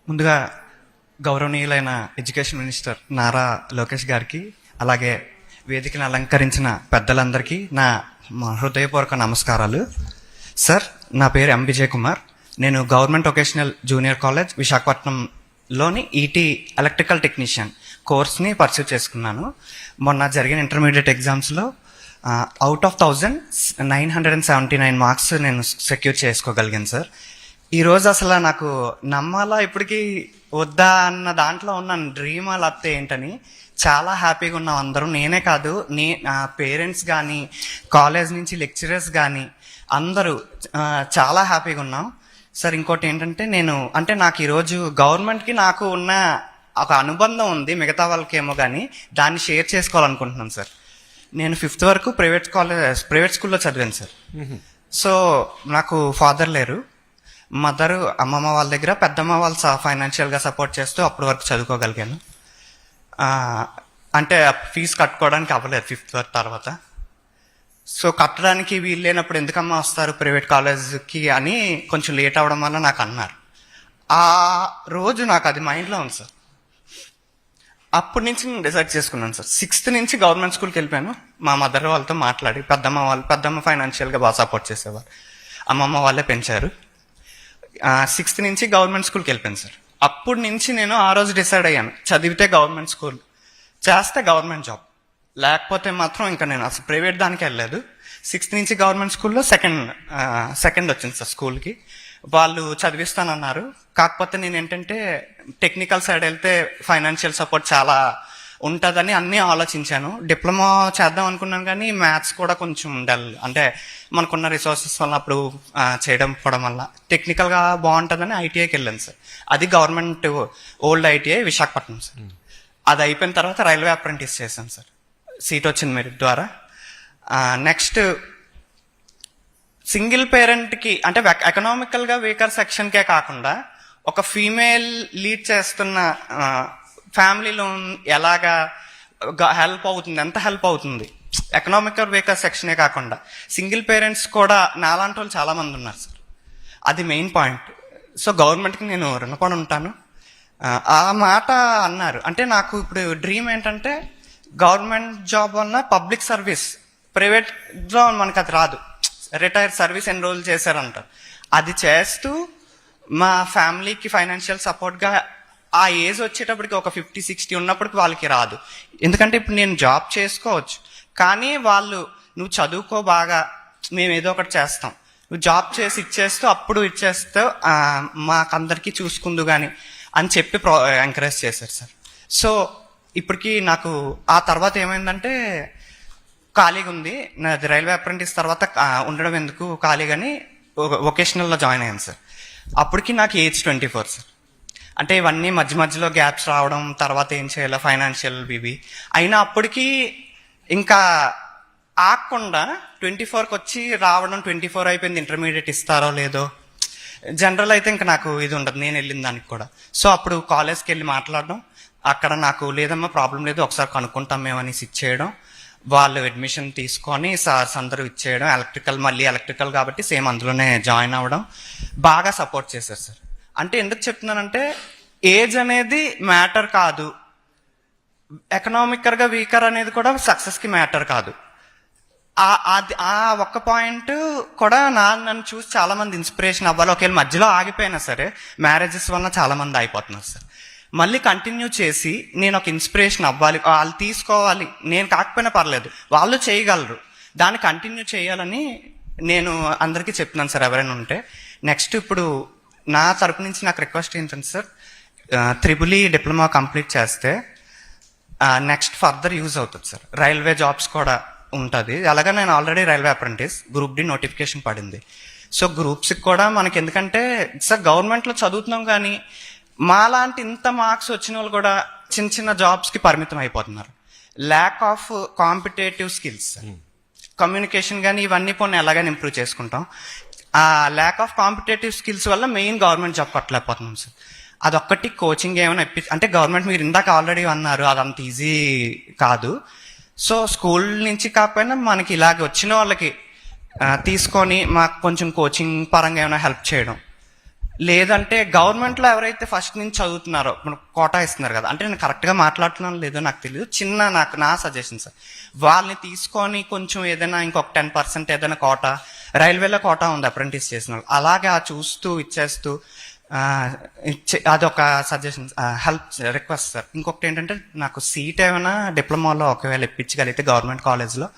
ముందుగా గౌరవనీయులైన education minister Nara Lokesh గారికి, అలాగే వేదికను అలంకరించిన పెద్దలందరికీ మా హృదయపూర్వక నమస్కారాలు. సార్, నా పేరు ఎం విజయ్ కుమార్. నేను గవర్నమెంట్ వొకేషనల్ జూనియర్ కాలేజ్ విశాఖపట్నంలోని ఈటీ ఎలక్ట్రికల్ టెక్నీషియన్ కోర్స్ని పర్సూ చేసుకున్నాను. మొన్న జరిగిన ఇంటర్మీడియట్ ఎగ్జామ్స్లో అవుట్ ఆఫ్ 1979 మార్క్స్ నేను సెక్యూర్ చేసుకోగలిగాను సార్. ఈరోజు అసలు నాకు నమ్మాలా ఇప్పటికీ వద్దా అన్న దాంట్లో ఉన్న డ్రీమ్ అలా అత్తే ఏంటని చాలా హ్యాపీగా ఉన్నాం అందరూ. నేనే కాదు, నా పేరెంట్స్ కానీ, కాలేజ్ నుంచి లెక్చరర్స్ కానీ అందరూ చాలా హ్యాపీగా ఉన్నాం సార్. ఇంకోటి ఏంటంటే నాకు ఈరోజు గవర్నమెంట్కి నాకు ఉన్న ఒక అనుబంధం ఉంది, మిగతా వాళ్ళకేమో కానీ దాన్ని షేర్ చేసుకోవాలనుకుంటున్నాను సార్. నేను 5th వరకు ప్రైవేట్ స్కూల్లో చదివాను సార్. సో నాకు ఫాదర్ లేరు, మదరు అమ్మమ్మ వాళ్ళ దగ్గర, పెద్దమ్మ వాళ్ళు ఫైనాన్షియల్గా సపోర్ట్ చేస్తూ అప్పటి వరకు చదువుకోగలిగాను. అంటే ఫీజు కట్టుకోవడానికి అవ్వలేదు 5th వరకు తర్వాత. సో కట్టడానికి వీలు లేనప్పుడు ఎందుకమ్మా వస్తారు ప్రైవేట్ కాలేజ్కి అని కొంచెం లేట్ అవ్వడం వల్ల నాకు అన్నారు. ఆ రోజు నాకు అది మైండ్లో ఉంది సార్. అప్పటి నుంచి నేను డిసైడ్ చేసుకున్నాను సార్. 6th నుంచి గవర్నమెంట్ స్కూల్కి వెళ్ళిపోయాను. మా మదర్ వాళ్ళతో మాట్లాడి, పెద్దమ్మ ఫైనాన్షియల్గా బాగా సపోర్ట్ చేసేవారు, అమ్మమ్మ వాళ్ళే పెంచారు. 6th నుంచి గవర్నమెంట్ స్కూల్కి వెళ్ళిపోయాను సార్. అప్పటి నుంచి నేను ఆ రోజు డిసైడ్ అయ్యాను, చదివితే గవర్నమెంట్ స్కూల్ చేస్తే గవర్నమెంట్ జాబ్, లేకపోతే మాత్రం ఇంకా నేను అసలు ప్రైవేట్ దానికి వెళ్ళలేదు. 6th నుంచి గవర్నమెంట్ స్కూల్లో సెకండ్ వచ్చింది సార్ స్కూల్కి. వాళ్ళు చదివిస్తానన్నారు. కాకపోతే నేను ఏంటంటే టెక్నికల్ సైడ్ వెళ్తే ఫైనాన్షియల్ సపోర్ట్ చాలా ఉంటుందని అన్నీ ఆలోచించాను. డిప్లొమా చేద్దాం అనుకున్నాను, కానీ మ్యాథ్స్ కూడా కొంచెం డల్, అంటే మనకున్న రిసోర్సెస్ వల్ల అప్పుడు చేయడం పోవడం వల్ల టెక్నికల్గా బాగుంటుందని ఐటీఐకి వెళ్ళాను సార్. అది government old ITI Visakhapatnam sir. అది అయిపోయిన తర్వాత రైల్వే అప్రెంటిస్ చేశాను సార్. సీట్ వచ్చింది మెరిట్ ద్వారా. నెక్స్ట్ సింగిల్ పేరెంట్కి, అంటే ఎకనామికల్గా వీకర్ సెక్షన్కే కాకుండా ఒక ఫీమేల్ లీడ్ చేస్తున్న ఫ్యామిలీలో ఎలాగా హెల్ప్ అవుతుంది, ఎంత హెల్ప్ అవుతుంది, ఎకనామికల్ వీకర్ సెక్షనే కాకుండా సింగిల్ పేరెంట్స్ కూడా నాలాంటి వాళ్ళు చాలామంది ఉన్నారు సార్. అది మెయిన్ పాయింట్. సో గవర్నమెంట్కి నేను రుణపడి ఉంటాను. ఆ మాట అన్నారు అంటే నాకు ఇప్పుడు డ్రీమ్ ఏంటంటే గవర్నమెంట్ జాబ్ వల్ల పబ్లిక్ సర్వీస్, ప్రైవేట్లో మనకు అది రాదు, రిటైర్ సర్వీస్ ఎన్రోల్ చేశారంటారు. అది చేస్తూ మా ఫ్యామిలీకి ఫైనాన్షియల్ సపోర్ట్గా ఆ ఏజ్ వచ్చేటప్పటికి ఒక 50-60 ఉన్నప్పటికి వాళ్ళకి రాదు. ఎందుకంటే ఇప్పుడు నేను జాబ్ చేసుకోవచ్చు, కానీ వాళ్ళు నువ్వు చదువుకో బాగా, మేము ఏదో ఒకటి చేస్తాం, నువ్వు జాబ్ చేసి ఇచ్చేస్తూ అప్పుడు ఇచ్చేస్తూ మాకందరికీ చూసుకుందు కానీ అని చెప్పి ఎంకరేజ్ చేశారు సార్. సో ఇప్పటికి నాకు ఆ తర్వాత ఏమైందంటే ఖాళీగా ఉంది, నాది రైల్వే అప్రెంటిస్ తర్వాత ఉండడం ఎందుకు ఖాళీగాని వొకేషనల్లో జాయిన్ అయ్యాను సార్. అప్పటికి నాకు ఏజ్ 24 సార్. అంటే ఇవన్నీ మధ్యలో గ్యాప్స్ రావడం, తర్వాత ఏం చేయాలో ఫైనాన్షియల్ బిబి అయినా అప్పటికి ఇంకా ఆగకుండా 24కి వచ్చి రావడం, 24 అయిపోయింది, ఇంటర్మీడియట్ ఇస్తారో లేదో. జనరల్ అయితే ఇంకా నాకు ఇది ఉండదు, నేను వెళ్ళిన దానికి కూడా. సో అప్పుడు కాలేజ్కి వెళ్ళి మాట్లాడడం, అక్కడ నాకు లేదమ్మా ప్రాబ్లం లేదు, ఒకసారి కనుక్కుంటాం మేమని ఇచ్చేయడం, వాళ్ళు అడ్మిషన్ తీసుకొని సార్స్ అందరూ ఇచ్చేయడం, మళ్ళీ ఎలక్ట్రికల్ కాబట్టి సేమ్ అందులోనే జాయిన్ అవ్వడం, బాగా సపోర్ట్ చేశారు సార్. అంటే ఎందుకు చెప్తున్నానంటే ఏజ్ అనేది మ్యాటర్ కాదు, ఎకనామికల్గా వీకర్ అనేది కూడా సక్సెస్కి మ్యాటర్ కాదు. ఆ ఒక్క పాయింట్ కూడా నన్ను చూసి చాలా మంది ఇన్స్పిరేషన్ అవ్వాలి. ఒకవేళ మధ్యలో ఆగిపోయినా సరే, మ్యారేజెస్ వల్ల చాలా మంది అయిపోతున్నారు సార్. మళ్ళీ కంటిన్యూ చేసి నేను ఒక ఇన్స్పిరేషన్ అవ్వాలి, వాళ్ళు తీసుకోవాలి, నేను కాకపోయినా పర్లేదు, వాళ్ళు చేయగలరు, దాన్ని కంటిన్యూ చేయాలని నేను అందరికీ చెప్తున్నాను సార్ ఎవరైనా ఉంటే. నెక్స్ట్ ఇప్పుడు నా తరపు నుంచి నాకు రిక్వెస్ట్ ఏంటంటే సార్, త్రిబుల్ డిప్లొమా కంప్లీట్ చేస్తే నెక్స్ట్ ఫర్దర్ యూజ్ అవుతుంది సార్. రైల్వే జాబ్స్ కూడా ఉంటుంది. అలాగే నేను already railway apprentice, group D notification పడింది. సో గ్రూప్స్కి కూడా మనకి, ఎందుకంటే సార్ గవర్నమెంట్లో చదువుతున్నాం కానీ మాలాంటి ఇంత మార్క్స్ వచ్చిన వాళ్ళు కూడా చిన్న చిన్న జాబ్స్కి పరిమితం అయిపోతున్నారు. Lack of competitive skills, communication కానీ ఇవన్నీ పోనీ ఎలాగైనా ఇంప్రూవ్ చేసుకుంటాం. ఆ ల్యాక్ ఆఫ్ కాంపిటేటివ్ స్కిల్స్ వల్ల మెయిన్ గవర్నమెంట్ జాబ్ కొట్టలేకపోతున్నాం సార్. అదొక్కటి కోచింగ్ ఏమైనా అంటే గవర్నమెంట్, మీరు ఇందాక ఆల్రెడీ అన్నారు, అదంత ఈజీ కాదు. సో స్కూల్ నుంచి కాకపోయినా మనకి ఇలాగ వచ్చిన వాళ్ళకి తీసుకొని మాకు కొంచెం కోచింగ్ పరంగా ఏమైనా హెల్ప్ చేయడం, లేదంటే గవర్నమెంట్లో ఎవరైతే ఫస్ట్ నుంచి చదువుతున్నారో ఇప్పుడు కోటా ఇస్తున్నారు కదా, అంటే నేను కరెక్ట్గా మాట్లాడుతున్నాను లేదో నాకు తెలియదు, నా సజెషన్ సార్, వాళ్ళని తీసుకొని కొంచెం ఏదైనా ఇంకొక 10% ఏదైనా కోటా, రైల్వేలో కోటా ఉంది అప్రెంటిస్ చేసిన వాళ్ళు, అలాగా చూస్తూ ఇచ్చేస్తూ అదొక సజెషన్, హెల్ప్ రిక్వెస్ట్ సార్. ఇంకొకటి ఏంటంటే నాకు సీట్ ఏమైనా డిప్లొమాలో ఒకవేళ ఇప్పించగలిగితే గవర్నమెంట్ కాలేజ్లో,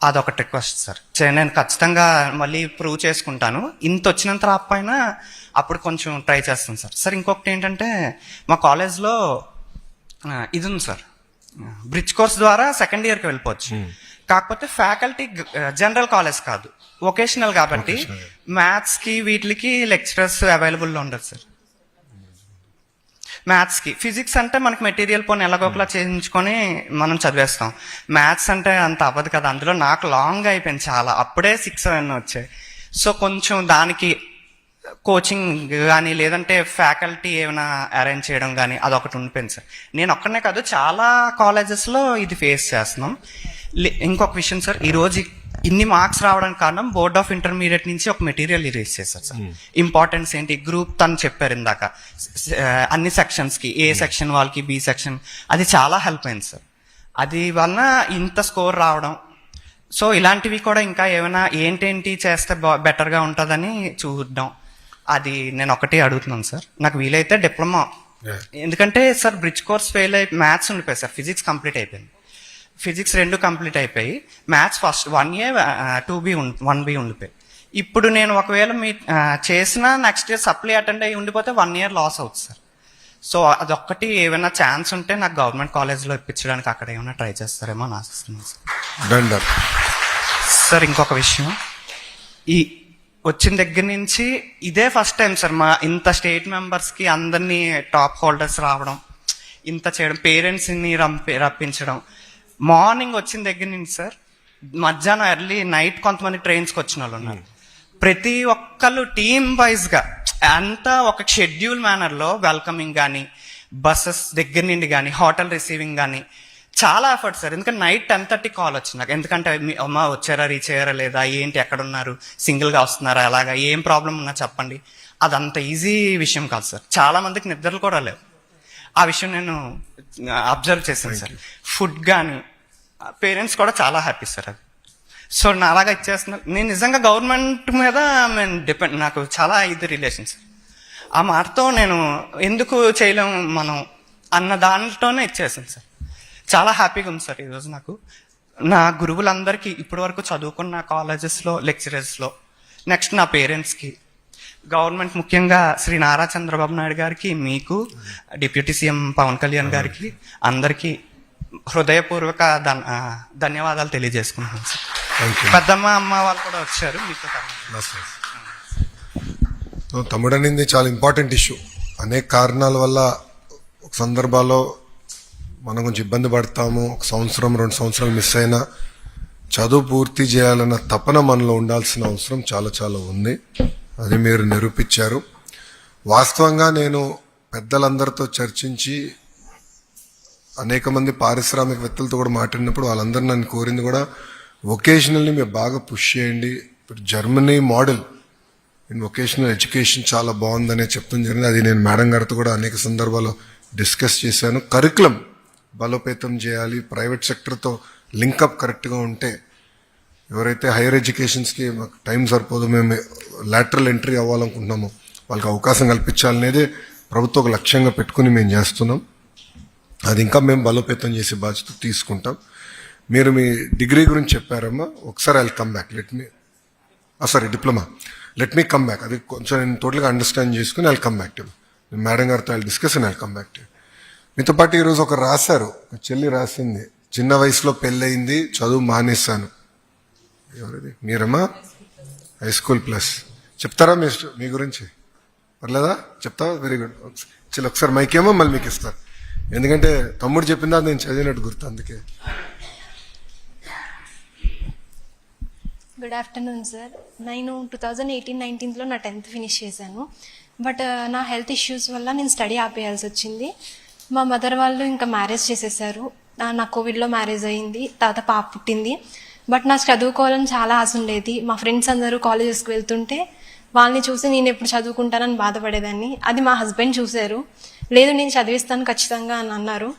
అదొకటి రిక్వెస్ట్ సార్. నేను ఖచ్చితంగా మళ్ళీ ప్రూవ్ చేసుకుంటాను, ఇంత వచ్చినంత రాకపోయినా అప్పుడు కొంచెం ట్రై చేస్తాను సార్. సార్ ఇంకొకటి ఏంటంటే మా కాలేజ్లో ఇది ఉంది సార్, బ్రిడ్జ్ కోర్స్ ద్వారా సెకండ్ ఇయర్కి వెళ్ళిపోవచ్చు. కాకపోతే ఫ్యాకల్టీ జనరల్ కాలేజ్ కాదు, వొకేషనల్ కాబట్టి మ్యాథ్స్కి వీటికి లెక్చరర్స్ అవైలబుల్లో ఉండదు సార్. మ్యాథ్స్కి, ఫిజిక్స్ అంటే మనకి మెటీరియల్ పోనీ ఎలాగోకలా చేయించుకొని మనం చదివేస్తాం. మ్యాథ్స్ అంటే అంత అవ్వదు కదా, అందులో నాకు లాంగ్ అయిపోయింది చాలా, అప్పుడే 6 వచ్చాయి. సో కొంచెం దానికి కోచింగ్ కానీ లేదంటే ఫ్యాకల్టీ ఏమైనా అరేంజ్ చేయడం కానీ అదొకటి ఉండిపోయింది సార్. నేను ఒక్కనే కాదు, చాలా కాలేజెస్లో ఇది ఫేస్ చేస్తున్నాం. ఇంకొక విషయం సార్, ఈరోజు ఇన్ని మార్క్స్ రావడానికి కారణం బోర్డ్ ఆఫ్ ఇంటర్మీడియట్ నుంచి ఒక మెటీరియల్ రిలీజ్ చేశారు సార్. ఇంపార్టెన్స్ ఏంటి, గ్రూప్ తను చెప్పారు ఇందాక, అన్ని సెక్షన్స్కి, ఏ సెక్షన్ వాళ్ళకి, బి సెక్షన్, అది చాలా హెల్ప్ అయింది సార్. అది వలన ఇంత స్కోర్ రావడం. సో ఇలాంటివి కూడా ఇంకా ఏమైనా ఏంటేంటి చేస్తే బెటర్గా ఉంటుందని చూద్దాం, అది నేను ఒకటి అడుగుతున్నాను సార్. నాకు వీలైతే డిప్లొమా, ఎందుకంటే సార్ బ్రిడ్జ్ కోర్స్ ఫెయిల్ అయి మ్యాథ్స్ ఉండిపోయి సార్, ఫిజిక్స్ కంప్లీట్ అయిపోయింది, ఫిజిక్స్ 2 కంప్లీట్ అయిపోయి maths first 1A 2B 1B ఉండిపోయి. ఇప్పుడు నేను ఒకవేళ మీ చేసిన నెక్స్ట్ ఇయర్ సప్లీ అటెండ్ అయ్యి ఉండిపోతే 1 year లాస్ అవుతుంది సార్. సో అదొక్కటి ఏమైనా ఛాన్స్ ఉంటే నాకు గవర్నమెంట్ కాలేజ్లో ఇప్పించడానికి అక్కడ ఏమైనా ట్రై చేస్తారేమో అని ఆశిస్తున్నాను సార్. సార్ ఇంకొక విషయం, ఈ వచ్చిన దగ్గర నుంచి ఇదే ఫస్ట్ టైం సార్ మా ఇంత స్టేట్ మెంబర్స్కి అందరినీ టాప్ హోల్డర్స్ రావడం, ఇంత చేయడం, పేరెంట్స్ని రప్పించడం. మార్నింగ్ వచ్చిన దగ్గర నుంచి సార్ మధ్యాహ్నం ఎర్లీ నైట్ కొంతమంది ట్రైన్స్కి వచ్చిన వాళ్ళు ఉన్నారు. ప్రతి ఒక్కళ్ళు టీమ్ వైజ్గా అంతా ఒక షెడ్యూల్ మేనర్లో వెల్కమింగ్ కానీ, బస్సెస్ దగ్గర నుండి కానీ, హోటల్ రిసీవింగ్ కానీ చాలా ఎఫర్ట్ సార్. ఎందుకంటే నైట్ 10:30 కాల్ వచ్చింది నాకు, ఎందుకంటే అమ్మ వచ్చారా, రీచ్ అయ్యారా లేదా, ఏంటి ఎక్కడున్నారు, సింగిల్గా వస్తున్నారా, అలాగా ఏం ప్రాబ్లం ఉన్నా చెప్పండి. అదంత ఈజీ విషయం కాదు సార్, చాలా మందికి నిద్రలు కూడా లేవు. ఆ విషయం నేను అబ్జర్వ్ చేశాను సార్. ఫుడ్ కానీ పేరెంట్స్ కూడా చాలా హ్యాపీ సార్ అది. సో నా అలాగా ఇచ్చేస్తున్నారు. నేను నిజంగా గవర్నమెంట్ మీద నేను డిపెండ్, నాకు చాలా ఇది రిలేషన్ సార్. ఆ మాటతో నేను ఎందుకు చేయలేము మనం అన్న దాంట్లోనే ఇచ్చేసాను సార్. చాలా హ్యాపీగా ఉంది సార్ ఈరోజు నాకు. నా గురువులందరికీ ఇప్పటి వరకు చదువుకున్న కాలేజెస్లో, లెక్చరర్స్లో, నెక్స్ట్ నా పేరెంట్స్కి, గవర్నమెంట్ ముఖ్యంగా శ్రీ నారా చంద్రబాబు నాయుడు గారికి, మీకు, డిప్యూటీ సీఎం పవన్ కళ్యాణ్ గారికి, అందరికీ హృదయపూర్వక ధన్యవాదాలు తెలియజేసుకుంటున్నాను సార్. పెద్దమ్మ అమ్మ వాళ్ళు కూడా వచ్చారు మీతో. తమ్ముడు అనేది చాలా ఇంపార్టెంట్ ఇష్యూ. అనేక కారణాల వల్ల ఒక సందర్భాల్లో మనం కొంచెం ఇబ్బంది పడతాము. 1 సంవత్సరం 2 సంవత్సరాలు మిస్ అయినా చదువు పూర్తి చేయాలన్న తపన మనలో ఉండాల్సిన అవసరం చాలా చాలా ఉంది. అది మీరు నిరూపించారు. వాస్తవంగా నేను పెద్దలందరితో చర్చించి అనేక మంది పారిశ్రామికవేత్తలతో కూడా మాట్లాడినప్పుడు వాళ్ళందరూ నన్ను కోరింది కూడా వొకేషనల్ని మీరు బాగా పుష్ చేయండి. ఇప్పుడు Germany model in vocational education చాలా బాగుందనే చెప్తాం జరిగింది. అది నేను మేడం గారితో కూడా అనేక సందర్భాల్లో డిస్కస్ చేశాను. కరికులం బలోపేతం చేయాలి, ప్రైవేట్ సెక్టర్తో లింకప్ కరెక్ట్గా ఉంటే ఎవరైతే హైయర్ ఎడ్యుకేషన్స్కి మాకు టైం సరిపోదు, మేము లాటరల్ ఎంట్రీ అవ్వాలనుకుంటున్నామో వాళ్ళకి అవకాశం కల్పించాలనేదే ప్రభుత్వం ఒక లక్ష్యంగా పెట్టుకుని మేము చేస్తున్నాం. అది ఇంకా మేము బలోపేతం చేసే బాధ్యత తీసుకుంటాం. మీరు మీ డిగ్రీ గురించి చెప్పారమ్మా, ఒకసారి I come back, diploma, let me come back. అది కొంచెం నేను టోటల్గా అండర్స్టాండ్ చేసుకుని I come back to madam గారితో I discuss and I come back to. మీతో పాటు ఈరోజు ఒకరు రాశారు, ఒక చెల్లి రాసింది, చిన్న వయసులో పెళ్ళయింది, చదువు మానేశాను. ఎవరిది? మీరమ్మా? High school plus. చెప్తారా మీ గురించి? పర్లేదా? చెప్తావా? Very good. చిల్లి ఒకసారి మైకేమో మళ్ళీ మీకు ఇస్తారు, ఎందుకంటే తమ్ముడు చెప్పిందా నేను చదివినట్టు గుర్తు, అందుకే. Good afternoon sir. నేను 2018-19లో నా 10th ఫినిష్ చేశాను. బట్ నా హెల్త్ ఇష్యూస్ వల్ల నేను స్టడీ ఆపేయాల్సి వచ్చింది. మా మదర్ వాళ్ళు ఇంకా మ్యారేజ్ చేసేసారు. నా కోవిడ్లో మ్యారేజ్ అయ్యింది, తర్వాత పాప పుట్టింది. బట్ నాకు చదువుకోవాలని చాలా ఆశ ఉండేది. మా ఫ్రెండ్స్ అందరూ కాలేజెస్కి వెళ్తుంటే వాళ్ళని చూసి నేను ఎప్పుడు చదువుకుంటానని బాధపడేదాన్ని. అది మా హస్బెండ్ చూశారు. లేదు నేను చదివిస్తాను ఖచ్చితంగా అని అన్నారు.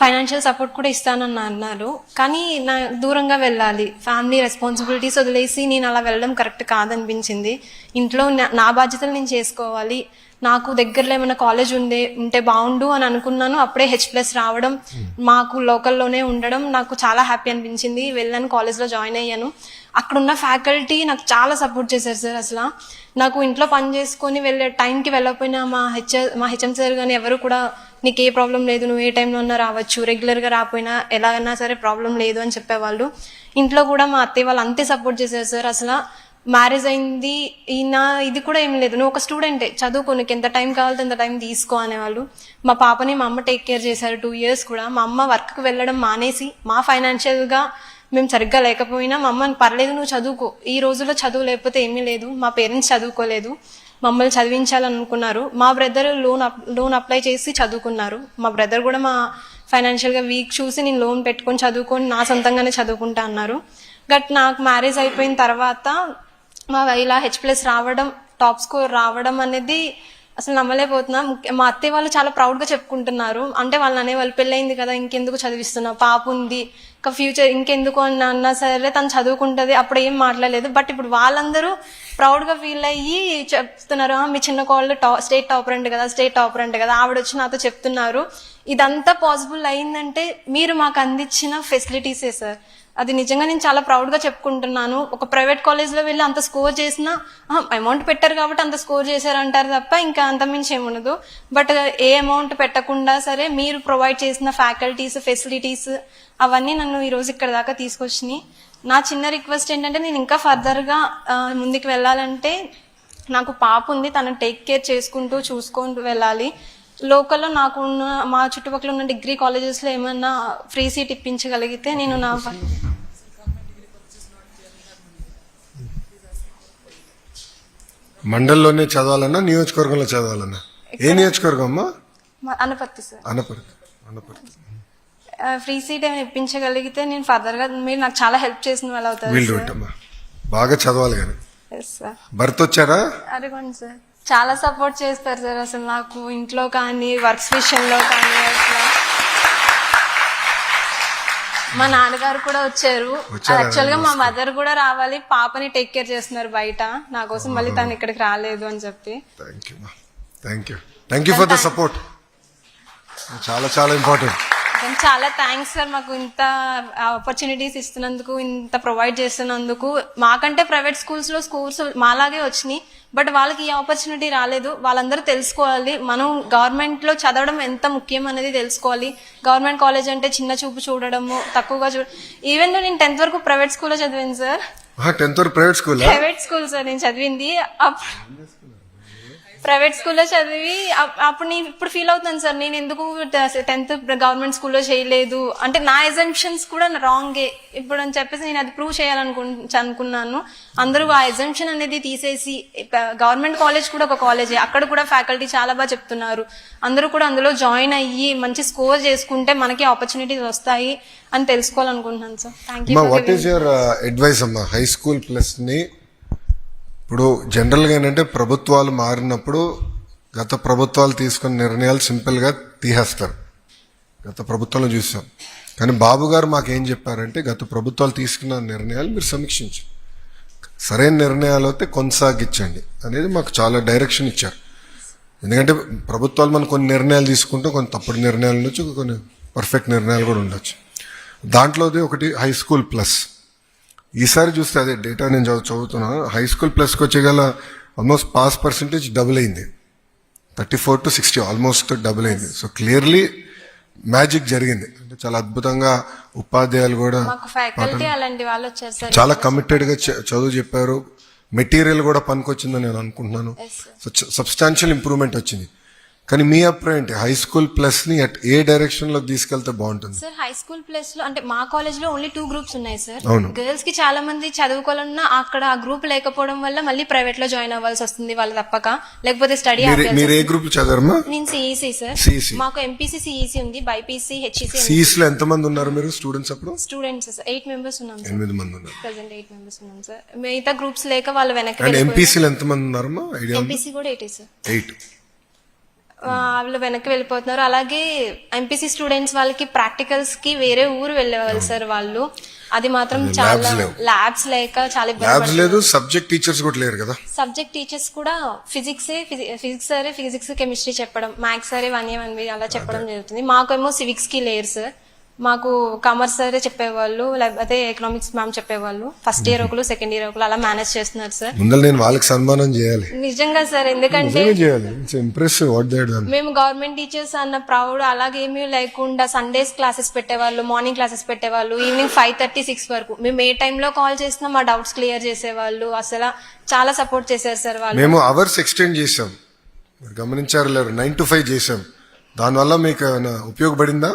ఫైనాన్షియల్ సపోర్ట్ కూడా ఇస్తానని అన్నారు. కానీ నా దూరంగా వెళ్ళాలి, ఫ్యామిలీ రెస్పాన్సిబిలిటీస్ వదిలేసి నేను అలా వెళ్ళడం కరెక్ట్ కాదనిపించింది. ఇంట్లో నా బాధ్యతలు నేను చేసుకోవాలి. నాకు దగ్గరలో ఏమైనా కాలేజ్ ఉంటే బాగుండు అని అనుకున్నాను. అప్పుడే H+ రావడం, మాకు లోకల్లోనే ఉండడం నాకు చాలా హ్యాపీ అనిపించింది. వెళ్ళాను, కాలేజ్లో జాయిన్ అయ్యాను. అక్కడున్న ఫ్యాకల్టీ నాకు చాలా సపోర్ట్ చేశారు సార్. అసలు నాకు ఇంట్లో పని చేసుకొని వెళ్ళే టైంకి వెళ్ళకపోయినా మా హెచ్ఎం సార్ కానీ ఎవరు కూడా నీకు ఏ ప్రాబ్లం లేదు, నువ్వు ఏ టైంలో ఉన్నా రావచ్చు, రెగ్యులర్గా రాకపోయినా ఎలాగైనా సరే ప్రాబ్లం లేదు అని చెప్పేవాళ్ళు. ఇంట్లో కూడా మా అత్తయ్య వాళ్ళు అంతే సపోర్ట్ చేశారు సార్. అసలు మ్యారేజ్ అయింది, ఈయన ఇది కూడా ఏం లేదు, నువ్వు ఒక స్టూడెంటే, చదువుకో, నీకు ఎంత టైం కావాలంటే అంత టైం తీసుకో అనేవాళ్ళు. మా పాపని మా అమ్మ టేక్ కేర్ చేశారు 2 years కూడా. మా అమ్మ వర్క్కి వెళ్ళడం మానేసి మా ఫైనాన్షియల్గా మేము సరిగ్గా లేకపోయినా మా అమ్మని పర్లేదు నువ్వు చదువుకో, ఈ రోజుల్లో చదువు లేకపోతే ఏమీ లేదు, మా పేరెంట్స్ చదువుకోలేదు, మమ్మల్ని చదివించాలనుకున్నారు. మా బ్రదర్ లోన్ అప్లై చేసి చదువుకున్నారు. మా బ్రదర్ కూడా మా ఫైనాన్షియల్గా వీక్ చూసి నేను లోన్ పెట్టుకొని చదువుకొని నా సొంతంగానే చదువుకుంటా అన్నారు. బట్ నాకు మ్యారేజ్ అయిపోయిన తర్వాత ఇలా H+ రావడం, టాప్ స్కోర్ రావడం అనేది అసలు నమ్మలేకపోతున్నా. మా అత్తయ్య వాళ్ళు చాలా ప్రౌడ్గా చెప్పుకుంటున్నారు. అంటే వాళ్ళని అనేవాళ్ళు పెళ్ళయింది కదా ఇంకెందుకు చదివిస్తున్నావు, పాప ఉంది, ఇంకా ఫ్యూచర్ ఇంకెందుకు అని అన్నా సరే తను చదువుకుంటుంది, అప్పుడు ఏం మాట్లాడలేదు. బట్ ఇప్పుడు వాళ్ళందరూ ప్రౌడ్గా ఫీల్ అయ్యి చెప్తున్నారు, మీ చిన్న కోళ్ళు స్టేట్ టాపర్ అంట కదా ఆవిడ వచ్చి నాతో చెప్తున్నారు. ఇదంతా పాసిబుల్ అయిందంటే మీరు మాకు అందించిన ఫెసిలిటీసే సార్. అది నిజంగా నేను చాలా ప్రౌడ్గా చెప్పుకుంటున్నాను. ఒక ప్రైవేట్ కాలేజ్లో వెళ్ళి అంత స్కోర్ చేసినా అమౌంట్ పెట్టారు కాబట్టి అంత స్కోర్ చేశారంటారు తప్ప ఇంకా అంతమించి ఏముండదు. బట్ ఏ అమౌంట్ పెట్టకుండా సరే మీరు ప్రొవైడ్ చేసిన ఫ్యాకల్టీస్, ఫెసిలిటీస్ అవన్నీ నన్ను ఈరోజు ఇక్కడ దాకా తీసుకొచ్చినాయి. నా చిన్న రిక్వెస్ట్ ఏంటంటే నేను ఇంకా ఫర్దర్గా ముందుకు వెళ్ళాలంటే నాకు పాప ఉంది, తనని టేక్ కేర్ చూసుకుంటూ వెళ్ళాలి. లోకల్లో నాకున్న మా చుట్టుపక్కల ఉన్న డిగ్రీ కాలేజెస్లో ఏమన్నా ఫ్రీ సీట్ ఇప్పించగలిగితే నేను నా మండలంలోనే చదవాలన్నా నియోజకవర్గంలో చదవాలన్నా? ఏ నియోజకవర్గం అమ్మా? Anaparthi sir. Anaparthi. Free seat ఏమైనా ఇప్పించగలిగితే నేను ఫర్దర్గా మీరు నాకు చాలా హెల్ప్ చేసిన వాళ్ళు అవుతారు. వీళ్ళు అమ్మా బాగా చదవాలి కానీ. సార్ భర్త వచ్చారా? అడగండి సార్. చాలా సపోర్ట్ చేస్తారు సార్. అసలు నాకు ఇంట్లో కానీ వర్క్స్ విషయంలో కానీ అసలు మా నాన్నగారు కూడా వచ్చారు. యాక్చువల్గా మా మదర్ కూడా రావాలి, పాపని టేక్ కేర్ చేస్తున్నారు బయట, నా కోసం మళ్ళీ తను ఇక్కడికి రాలేదు అని చెప్పి. Thank you for the support. చాలా చాలా ఇంపార్టెంట్. చాలా థ్యాంక్స్ సార్, మాకు ఇంత ఆపర్చునిటీస్ ఇస్తున్నందుకు, ఇంత ప్రొవైడ్ చేస్తున్నందుకు. మాకంటే ప్రైవేట్ స్కూల్స్ మాలాగే వచ్చినాయి, బట్ వాళ్ళకి ఈ ఆపర్చునిటీ రాలేదు. వాళ్ళందరూ తెలుసుకోవాలి, మనం గవర్నమెంట్లో చదవడం ఎంత ముఖ్యం అనేది తెలుసుకోవాలి. గవర్నమెంట్ కాలేజ్ అంటే చిన్న చూపు చూడడము, తక్కువగా ఈవెన్ నేను 10th వరకు ప్రైవేట్ స్కూల్లో చదివాను సార్. 10th వరకు ప్రైవేట్ స్కూల్ సార్ నేను చదివింది. ప్రైవేట్ స్కూల్లో చదివి అప్పుడు నేను ఇప్పుడు ఫీల్ అవుతాను సార్, నేను ఎందుకు 10th గవర్నమెంట్ స్కూల్లో చేయలేదు అంటే నా ఎజంప్షన్స్ కూడా రాంగే ఇప్పుడు అని చెప్పేసి నేను అది ప్రూవ్ చేయాలనుకున్నాను. అందరూ ఆ ఎజంప్షన్ అనేది తీసేసి గవర్నమెంట్ కాలేజ్ కూడా ఒక కాలేజే, అక్కడ కూడా ఫ్యాకల్టీ చాలా బాగా చెప్తున్నారు, అందరూ కూడా అందులో జాయిన్ అయ్యి మంచి స్కోర్ చేసుకుంటే మనకి ఆపర్చునిటీస్ వస్తాయి అని తెలుసుకోవాలనుకుంటున్నాను sir. Thank you. What is your advice అమ్మా హై స్కూల్ ప్లస్ ని? ఇప్పుడు జనరల్గా ఏంటంటే ప్రభుత్వాలు మారినప్పుడు గత ప్రభుత్వాలు తీసుకున్న నిర్ణయాలు సింపుల్గా తీసేస్తారు. గత ప్రభుత్వంలో చూసాం. కానీ బాబు గారు మాకేం చెప్పారంటే గత ప్రభుత్వాలు తీసుకున్న నిర్ణయాలు మీరు సమీక్షించి సరైన నిర్ణయాలు అయితే కొనసాగించండి అనేది మాకు చాలా డైరెక్షన్ ఇచ్చారు. ఎందుకంటే ప్రభుత్వాలు మనం కొన్ని నిర్ణయాలు తీసుకుంటే కొన్ని తప్పుడు నిర్ణయాలు ఉండొచ్చు, కొన్ని పర్ఫెక్ట్ నిర్ణయాలు కూడా ఉండొచ్చు. దాంట్లోది ఒకటి హై స్కూల్ ప్లస్. ఈసారి చూస్తే అదే డేటా నేను చదువుతున్నాను, హై స్కూల్ ప్లస్కి వచ్చేగల ఆల్మోస్ట్ పాస్ పర్సెంటేజ్ డబుల్ అయింది, 34 to 60 ఆల్మోస్ట్ డబుల్ అయింది. సో క్లియర్లీ మ్యాజిక్ జరిగింది. అంటే చాలా అద్భుతంగా ఉపాధ్యాయులు కూడా చాలా కమిటెడ్ గా చదువు చెప్పారు. మెటీరియల్ కూడా పనికొచ్చిందని నేను అనుకుంటున్నాను. సో సబ్స్టాన్షియల్ ఇంప్రూవ్మెంట్ వచ్చింది. కానీ మీ అభిప్రాయం ఏంటి, హై స్కూల్ ప్లస్ ని ఏ డైరెక్షన్ లోకి తీసుకెళ్తే బాగుంటుంది? సార్ హై స్కూల్ ప్లస్ లో అంటే మా కాలేజ్ లో ఓన్లీ 2 గ్రూప్స్ ఉన్నాయి సార్. అవును. గర్ల్స్ కి చాలా మంది చదువుకోవాలన్నా అక్కడ ఆ గ్రూప్ లేకపోవడం వల్ల మళ్ళీ ప్రైవేట్ లో జాయిన్ అవ్వాల్సి వస్తుంది వాళ్ళు తప్పక, లేకపోతే స్టడీ మీరు ఏ గ్రూప్ చదవరమ్మా? నేను సిఈసి సార్. CEC. మాకు ఎంపీసీ సిఈసి ఉంది, బైపీసీ హెచ్ఈసి సిఈసి లో ఎంత మంది ఉన్నారు మీరు స్టూడెంట్స్ అప్పుడు? స్టూడెంట్స్ 8 మెంబర్స్ ఉన్నాం సార్. 8 మంది ఉన్నారు. ప్రెసెంట్ 8 మెంబర్స్ ఉన్నాం సార్. మిగతా గ్రూప్స్ లేక వాళ్ళు వెనక్కి అండ్ ఎంపీసీలు ఎంత మంది ఉన్నారమ్మా? ఐడియా? ఎంపీసీ కూడా 8 సార్. 8. వాళ్ళు వెనక్కి వెళ్ళిపోతున్నారు. అలాగే ఎంపీసీ స్టూడెంట్స్ వాళ్ళకి ప్రాక్టికల్స్ కి వేరే ఊరు వెళ్ళేవాళ్ళు సార్ వాళ్ళు. అది మాత్రం చాలా ల్యాబ్స్ లేక చాలా ల్యాబ్స్ లేదు, ఇబ్బంది. సబ్జెక్ట్ టీచర్స్ కూడా లేరు కదా. సబ్జెక్ట్ టీచర్స్ కూడా ఫిజిక్స్ సరే ఫిజిక్స్ కెమిస్ట్రీ చెప్పడం, మ్యాథ్స్ సరే 1A అలా చెప్పడం జరుగుతుంది. మాకేమో సివిక్స్ కి లేరు సార్. మాకు కామర్స్ సరే చెప్పేవాళ్ళు, లేకపోతే ఎకనామిక్స్ మ్యామ్ చెప్పేవాళ్ళు. ఫస్ట్ ఇయర్ ఒకరు, సెకండ్ ఇయర్ ఒకరు అలా మేనేజ్ చేస్తున్నారు సార్. ముందర నేను వాళ్ళకి సన్మానం చేయాలి, నిజంగా సార్. ఎందుకంటే చేయాలి. It's impressive what they done. మేము గవర్నమెంట్ టీచర్స్ అన్న ప్రౌడ్ అలాగేమీ లేకుండా సండేస్ క్లాసెస్ పెట్టేవాళ్ళు, మార్నింగ్ క్లాసెస్ పెట్టేవాళ్ళు, ఈవినింగ్ 5:30-6 వరకు. మేము ఏ టైంలో కాల్ చేసినా మా డౌట్స్ క్లియర్ చేసేవాళ్ళు. అసలు చాలా సపోర్ట్ చేశారు సార్ వాళ్ళు. మేము అవర్స్ ఎక్స్టెండ్ చేసాం, మీరు గమనించారు లేరు, 9 to 5 చేసాం. దానివల్ల మీకు ఏమైనా ఉపయోగపడిందా?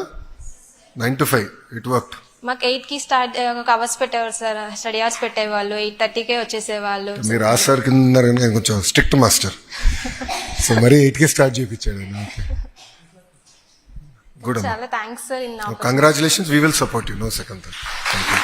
9 to 5 ఇట్ వర్క్. మాకు 8 కి స్టార్ట్ ఒక అవర్స్ పెట్టేవారు సార్, స్టడీ అవర్స్ పెట్టేవాళ్ళు. 8:30కే వచ్చేసేవాళ్ళు. మీరు ఆ సార్ కింద ఉన్నారు కనుక కొంచెం స్ట్రిక్ట్ మాస్టర్. సో మరి 8 కి స్టార్ట్ చేయించాడు. గుడ్. చాలా thanks sir. Congratulations, we will support you, no second thought. Thank you.